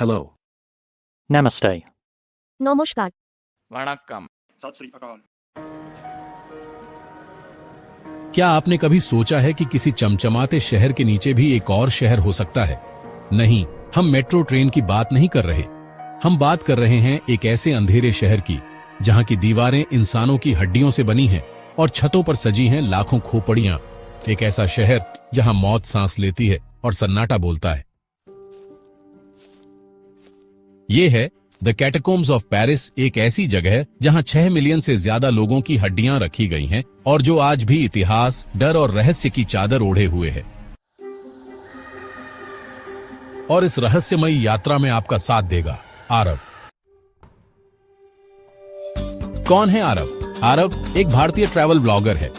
Hello. Namaste. নমস্কার। वणक्कम। सत श्री अकाल। क्या आपने कभी सोचा है कि किसी चमचमाते शहर के नीचे भी एक और शहर हो सकता है? नहीं, हम मेट्रो ट्रेन की बात नहीं कर रहे। हम बात कर रहे हैं एक ऐसे अंधेरे शहर की जहां की दीवारें इंसानों की हड्डियों से बनी हैं और छतों पर सजी हैं लाखों खोपड़ियां। एक ऐसा शहर जहां मौत सांस लेती है और सन्नाटा बोलता है। ये है द कैटाकोम्स ऑफ पेरिस, एक ऐसी जगह जहां 6 मिलियन से ज्यादा लोगों की हड्डियां रखी गई हैं और जो आज भी इतिहास, डर और रहस्य की चादर ओढ़े हुए है। और इस रहस्यमयी यात्रा में आपका साथ देगा आरव। कौन है आरव? आरव एक भारतीय ट्रैवल ब्लॉगर है,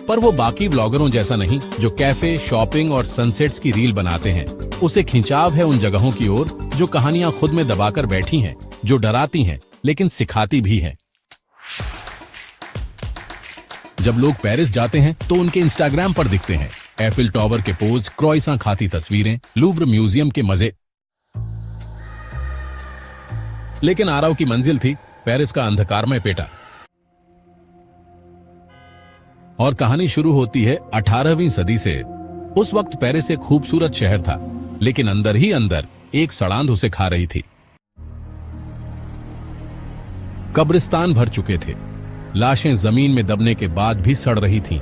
पर वो बाकी ब्लॉगरों जैसा नहीं जो कैफे, शॉपिंग और सनसेट्स की रील बनाते हैं। उसे खिंचाव है उन जगहों की ओर जो कहानियां खुद में दबाकर बैठी हैं, जो डराती हैं लेकिन सिखाती भी हैं। जब लोग पेरिस जाते हैं तो उनके इंस्टाग्राम पर दिखते हैं एफिल टॉवर के पोज, क्रोइसां खाती तस्वीरें, लूव्र म्यूजियम के मजे। लेकिन आरव की मंजिल थी पेरिस का अंधकारमय पेटा। और कहानी शुरू होती है 18वीं सदी से। उस वक्त पेरिस एक खूबसूरत शहर था, लेकिन अंदर ही अंदर एक सड़ांध उसे खा रही थी। कब्रिस्तान भर चुके थे, लाशें जमीन में दबने के बाद भी सड़ रही थीं।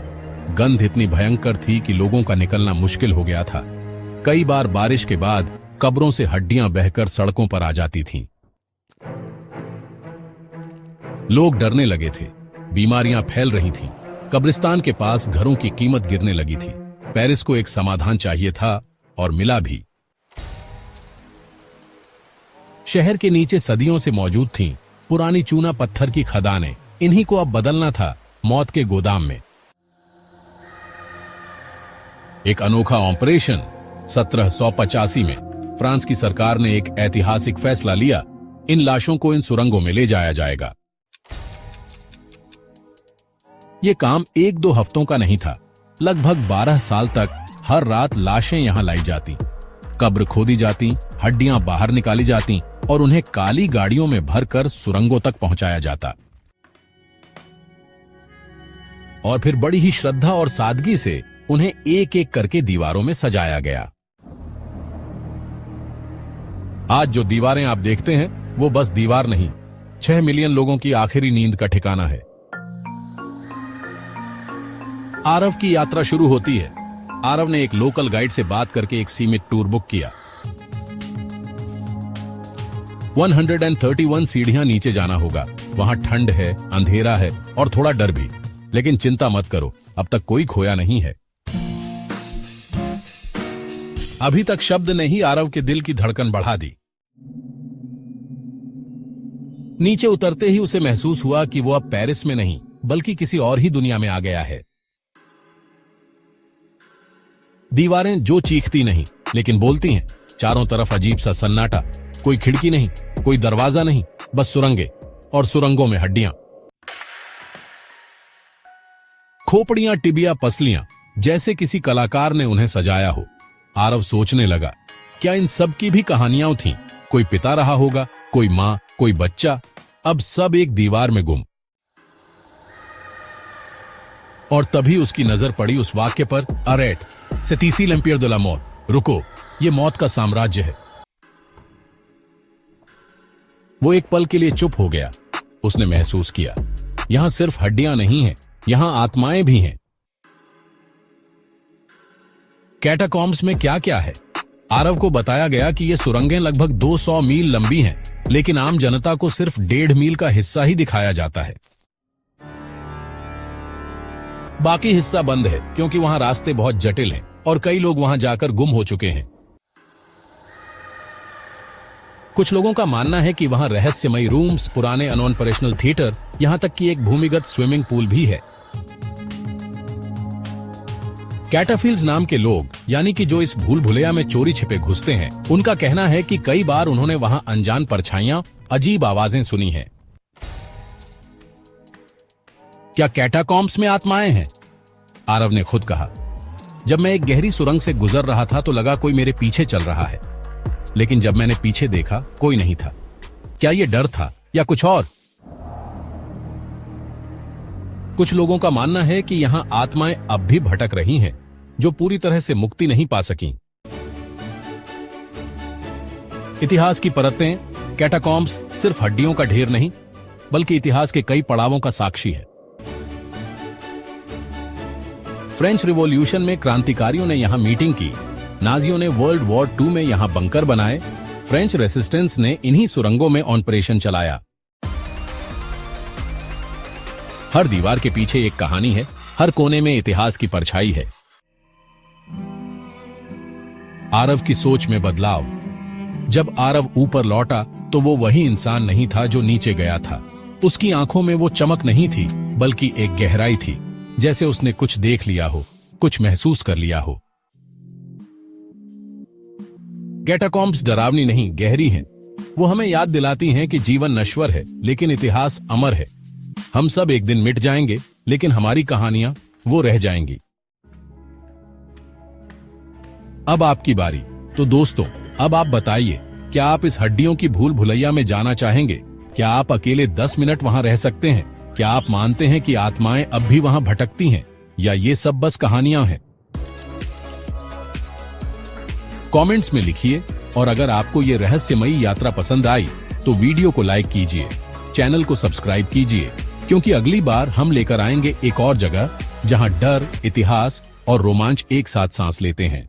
गंध इतनी भयंकर थी कि लोगों का निकलना मुश्किल हो गया था। कई बार बारिश के बाद कब्रों से हड्डियां बहकर सड़कों पर आ जाती थीं। लोग डरने लगे थे, बीमारियां फैल रही थीं। कब्रिस्तान के पास घरों की कीमत गिरने लगी थी। पेरिस को एक समाधान चाहिए था और मिला भी। शहर के नीचे सदियों से मौजूद थीं पुरानी चूना पत्थर की खदानें। इन्हीं को अब बदलना था मौत के गोदाम में। एक अनोखा ऑपरेशन। 1785 में फ्रांस की सरकार ने एक ऐतिहासिक फैसला लिया, इन लाशों को इन सुरंगों में ले जाया जाएगा। यह काम 1-2 हफ्तों का नहीं था। लगभग 12 साल तक हर रात लाशें यहां लाई जाती, कब्र खोदी जाती, हड्डियां बाहर निकाली जाती और उन्हें काली गाड़ियों में भरकर सुरंगों तक पहुंचाया जाता। और फिर बड़ी ही श्रद्धा और सादगी से उन्हें एक एक करके दीवारों में सजाया गया। आज जो दीवारें आप देखते हैं वो बस दीवार नहीं, 6 मिलियन लोगों की आखिरी नींद का ठिकाना है। आरव की यात्रा शुरू होती है। आरव ने एक लोकल गाइड से बात करके एक सीमित टूर बुक किया। 131 सीढ़ियां नीचे जाना होगा। वहां ठंड है, अंधेरा है और थोड़ा डर भी। लेकिन चिंता मत करो, अब तक कोई खोया नहीं है। अभी तक शब्द ने ही आरव के दिल की धड़कन बढ़ा दी। नीचे उतरते ही उसे महसूस हुआ कि वो अब पेरिस में नहीं बल्कि किसी और ही दुनिया में आ गया है। दीवारें जो चीखती नहीं लेकिन बोलती हैं। चारों तरफ अजीब सा सन्नाटा, कोई खिड़की नहीं, कोई दरवाजा नहीं, बस सुरंगें और सुरंगों में हड्डियां, खोपड़ियां, टिबिया, पसलियां, जैसे किसी कलाकार ने उन्हें सजाया हो। आरव सोचने लगा, क्या इन सब की भी कहानियां थीं? कोई पिता रहा होगा, कोई मां, कोई बच्चा, अब सब एक दीवार में गुम। और तभी उसकी नजर पड़ी उस वाक्य पर, अरेट c'est ici l'empire de la mort, रुको, ये मौत का साम्राज्य है। वो एक पल के लिए चुप हो गया। उसने महसूस किया, यहां सिर्फ हड्डियां नहीं हैं, यहां आत्माएं भी हैं। कैटाकॉम्स में क्या क्या है? आरव को बताया गया कि ये सुरंगें लगभग 200 मील लंबी हैं, लेकिन आम जनता को सिर्फ 1.5 मील का हिस्सा ही दिखाया जाता है। बाकी हिस्सा बंद है क्योंकि वहां रास्ते बहुत जटिल हैं और कई लोग वहां जाकर गुम हो चुके हैं। कुछ लोगों का मानना है कि वहां रहस्यमयी रूम्स, पुराने अनऑपरेशनल थिएटर, यहां तक कि एक भूमिगत स्विमिंग पूल भी है। कैटाफिल्स नाम के लोग, यानी कि जो इस भूल भुलैया में चोरी छिपे घुसते हैं, उनका कहना है कि कई बार उन्होंने वहां अनजान परछाइयां, अजीब आवाजें सुनी हैं। क्या कैटाकॉम्स में आत्माएं हैं? आरव ने खुद कहा, जब मैं एक गहरी सुरंग से गुजर रहा था तो लगा कोई मेरे पीछे चल रहा है। लेकिन जब मैंने पीछे देखा कोई नहीं था। क्या ये डर था या कुछ और? कुछ लोगों का मानना है कि यहां आत्माएं अब भी भटक रही हैं, जो पूरी तरह से मुक्ति नहीं पा सकीं। इतिहास की परतें, कैटाकॉम्ब्स सिर्फ हड्डियों का ढेर नहीं, बल्कि इतिहास के कई पड़ावों का साक्षी है। फ्रेंच रिवॉल्यूशन में क्रांतिकारियों ने यहां मीटिंग की, नाजियों ने वर्ल्ड वॉर II में यहां बंकर बनाए, फ्रेंच रेसिस्टेंस ने इन्हीं सुरंगों में ऑपरेशन चलाया। हर दीवार के पीछे एक कहानी है, हर कोने में इतिहास की परछाई है। आरव की सोच में बदलाव। जब आरव ऊपर लौटा तो वो वही इंसान नहीं था जो नीचे गया था। उसकी आंखों में वो चमक नहीं थी, बल्कि एक गहराई थी, जैसे उसने कुछ देख लिया हो, कुछ महसूस कर लिया हो। कैटाकॉम्ब्स डरावनी नहीं, गहरी हैं। वो हमें याद दिलाती हैं कि जीवन नश्वर है, लेकिन इतिहास अमर है। हम सब एक दिन मिट जाएंगे, लेकिन हमारी कहानियां वो रह जाएंगी। अब आपकी बारी। तो दोस्तों, अब आप बताइए, क्या आप इस हड्डियों की भूल भुलैया में जाना चाहेंगे? क्या आप अकेले 10 मिनट वहां रह सकते हैं? क्या आप मानते हैं कि आत्माएं अब भी वहां भटकती हैं, या ये सब बस कहानियां हैं? कमेंट्स में लिखिए, और अगर आपको ये रहस्यमयी यात्रा पसंद आई तो वीडियो को लाइक कीजिए, चैनल को सब्सक्राइब कीजिए, क्योंकि अगली बार हम लेकर आएंगे एक और जगह जहां डर, इतिहास और रोमांच एक साथ सांस लेते हैं।